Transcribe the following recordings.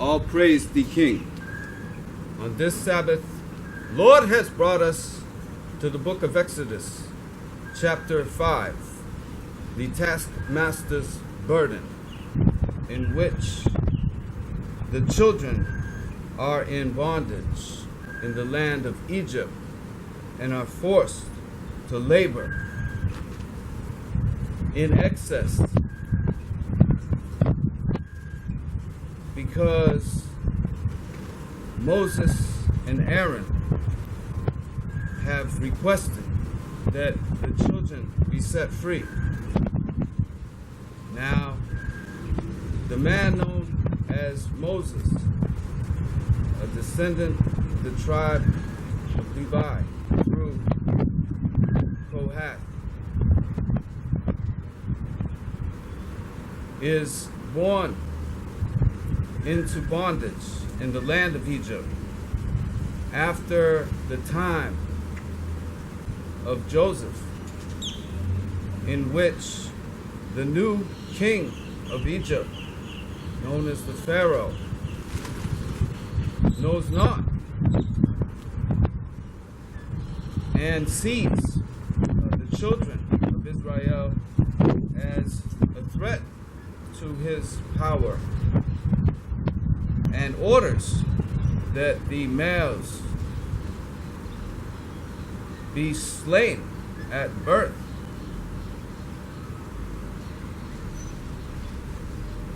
All praise the King. On this Sabbath, Lord has brought us to the book of Exodus, chapter 5, the taskmaster's burden, in which the children are in bondage in the land of Egypt and are forced to labor in excess because Moses and Aaron have requested that the children be set free. Now, the man known as Moses, a descendant of the tribe of Levi through Kohath, is born into bondage in the land of Egypt after the time of Joseph, in which the new king of Egypt, known as the Pharaoh, knows not and sees the children of Israel as a threat to his power, and orders that the males be slain at birth.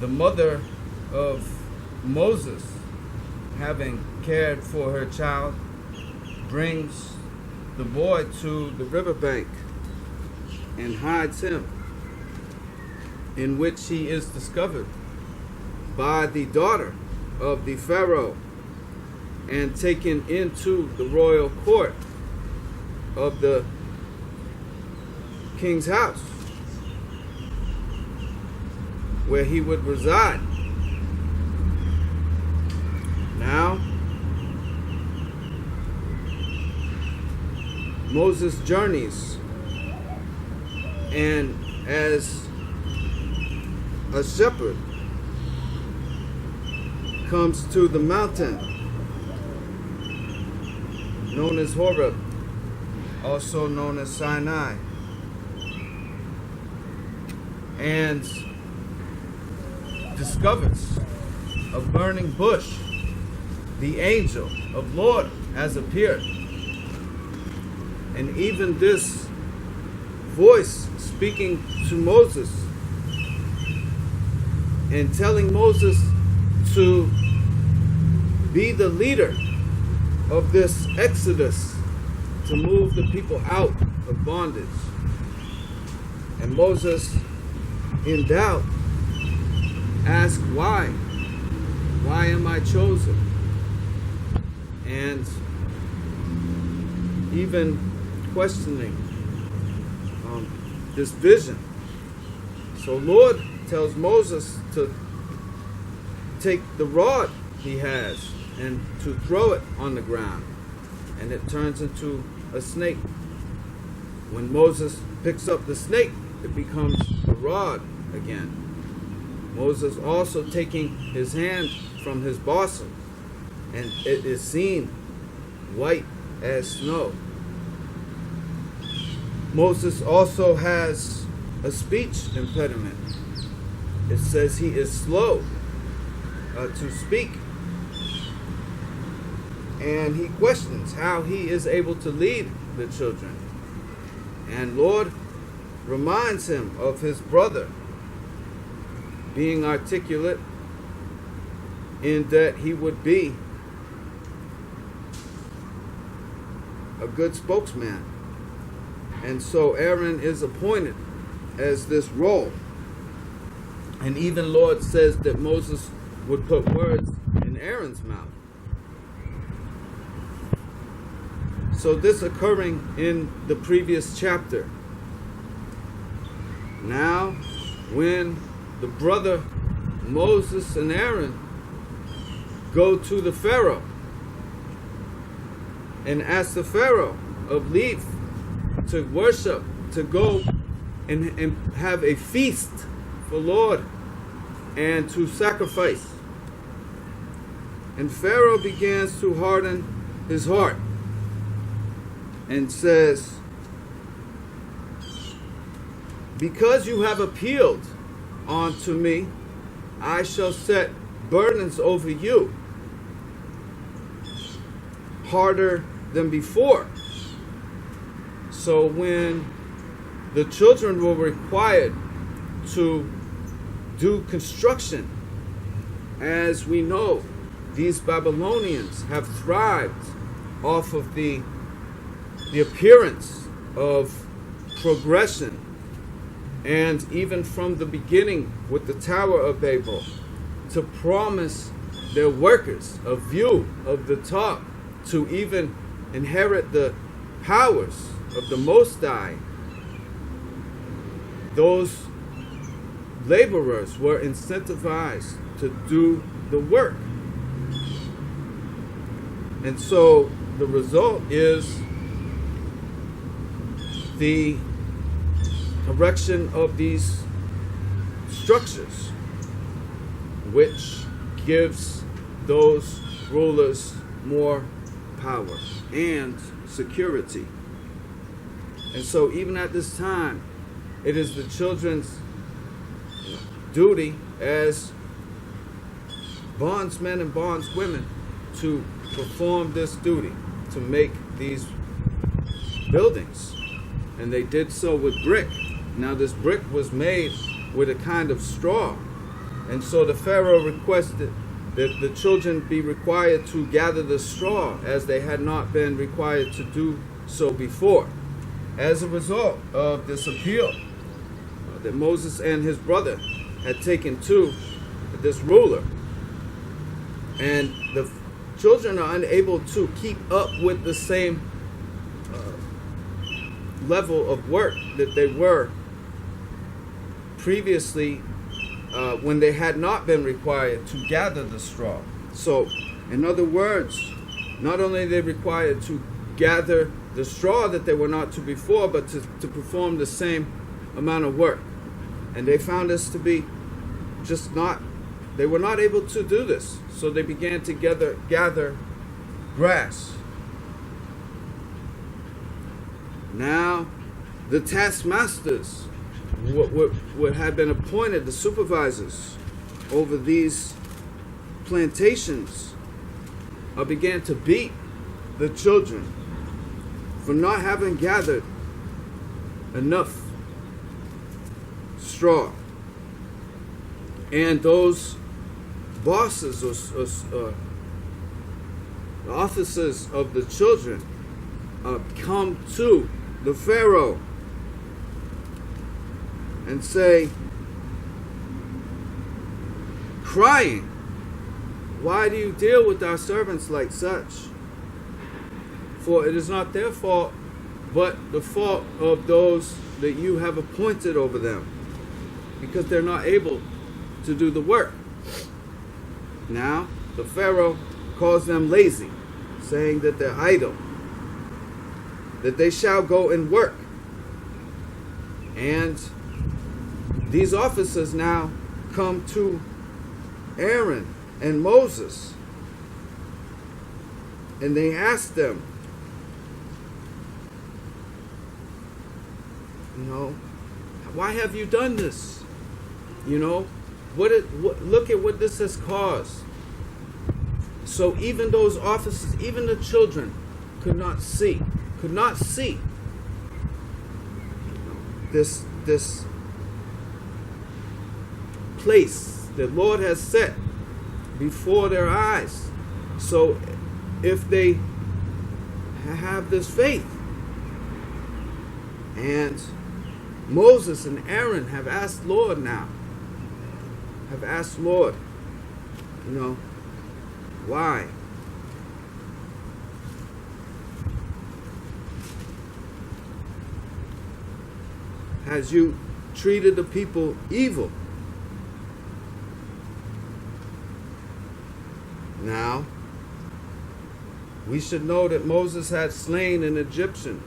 The mother of Moses, having cared for her child, brings the boy to the riverbank and hides him, in which he is discovered by the daughter of the Pharaoh and taken into the royal court of the king's house, where he would reside. Now, Moses journeys, and as a shepherd comes to the mountain known as Horeb, also known as Sinai, and discovers a burning bush. The angel of Lord has appeared, and even this voice speaking to Moses and telling Moses to be the leader of this exodus to move the people out of bondage. And Moses, in doubt, asked, why? Why am I chosen? And even questioning this vision. So Lord tells Moses to take the rod he has and to throw it on the ground, and it turns into a snake. When Moses picks up the snake, it becomes a rod again. Moses also taking his hand from his bosom, and it is seen white as snow. Moses also has a speech impediment. It says he is slow to speak, and he questions how he is able to lead the children. And Lord reminds him of his brother being articulate, in that he would be a good spokesman. And so Aaron is appointed as this role. And even Lord says that Moses would put words in Aaron's mouth. So this occurring in the previous chapter. Now, when the brother Moses and Aaron go to the Pharaoh and ask the Pharaoh of leave to worship, to go and have a feast for Lord and to sacrifice. And Pharaoh begins to harden his heart and says, because you have appealed unto me, I shall set burdens over you harder than before. So when the children were required to do construction, as we know, these Babylonians have thrived off of the appearance of progression. And even from the beginning with the Tower of Babel, to promise their workers a view of the top, to even inherit the powers of the Most High, those laborers were incentivized to do the work. And so the result is the erection of these structures, which gives those rulers more power and security. And so even at this time, it is the children's duty as bondsmen and bondswomen to perform this duty, to make these buildings. And they did so with brick. Now this brick was made with a kind of straw. And so the Pharaoh requested that the children be required to gather the straw, as they had not been required to do so before. As a result of this appeal that Moses and his brother had taken to this ruler, and the children are unable to keep up with the same level of work that they were previously when they had not been required to gather the straw. So, in other words, not only are they required to gather the straw that they were not to before, but to perform the same amount of work. And they found this to be just not, they were not able to do this. So they began to gather grass. Now, the taskmasters what had been appointed, the supervisors over these plantations, began to beat the children for not having gathered enough straw. And those bosses or officers of the children come to the Pharaoh and say, crying, why do you deal with our servants like such? For it is not their fault, but the fault of those that you have appointed over them, because they're not able to do the work. Now, the Pharaoh calls them lazy, saying that they're idle, that they shall go and work. And these officers now come to Aaron and Moses, and they ask them, why have you done this? Look at what this has caused. So even those officers, even the children, could not see this place the Lord has set before their eyes. So if they have this faith, and Moses and Aaron have asked Lord, why? Has you treated the people evil? Now, we should know that Moses had slain an Egyptian,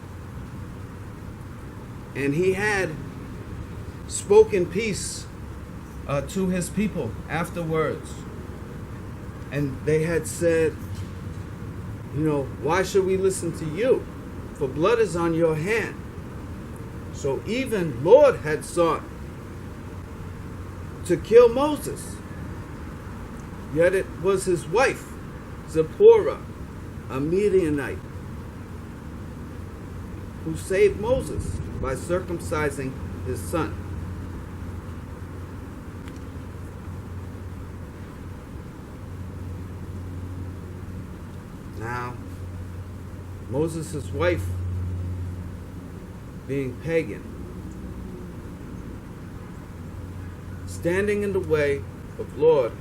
and he had spoken peace to his people afterwards. And they had said, why should we listen to you? For blood is on your hand. So even Lord had sought to kill Moses. Yet it was his wife, Zipporah, a Midianite, who saved Moses by circumcising his son. Now, Moses' wife, being pagan, standing in the way of Lord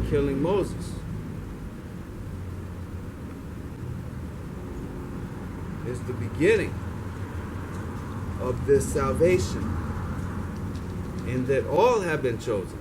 killing Moses, is the beginning of this salvation, in that all have been chosen.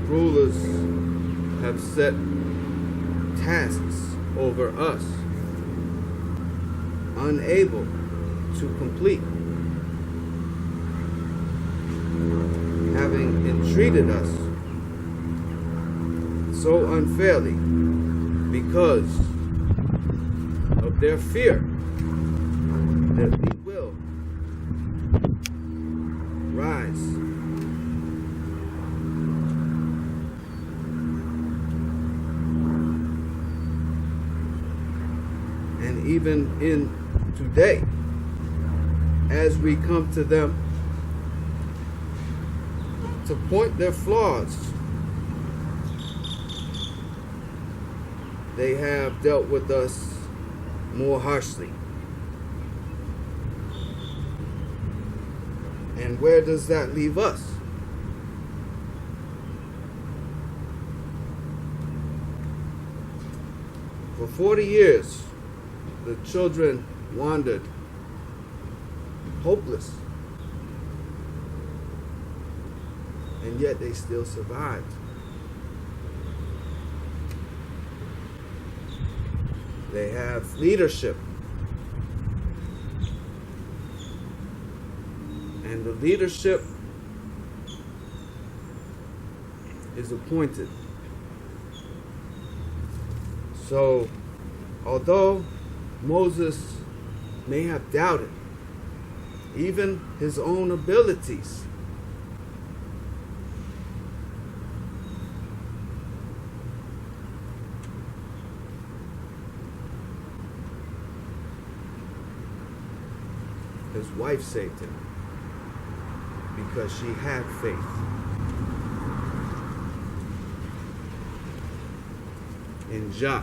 Rulers have set tasks over us, unable to complete, having entreated us so unfairly because of their fear that we will rise even in today, as we come to them to point their flaws, they have dealt with us more harshly. And where does that leave us? For 40 years, the children wandered, hopeless, and yet they still survived. They have leadership, and the leadership is appointed. So, although Moses may have doubted even his own abilities, his wife saved him because she had faith. In Jah.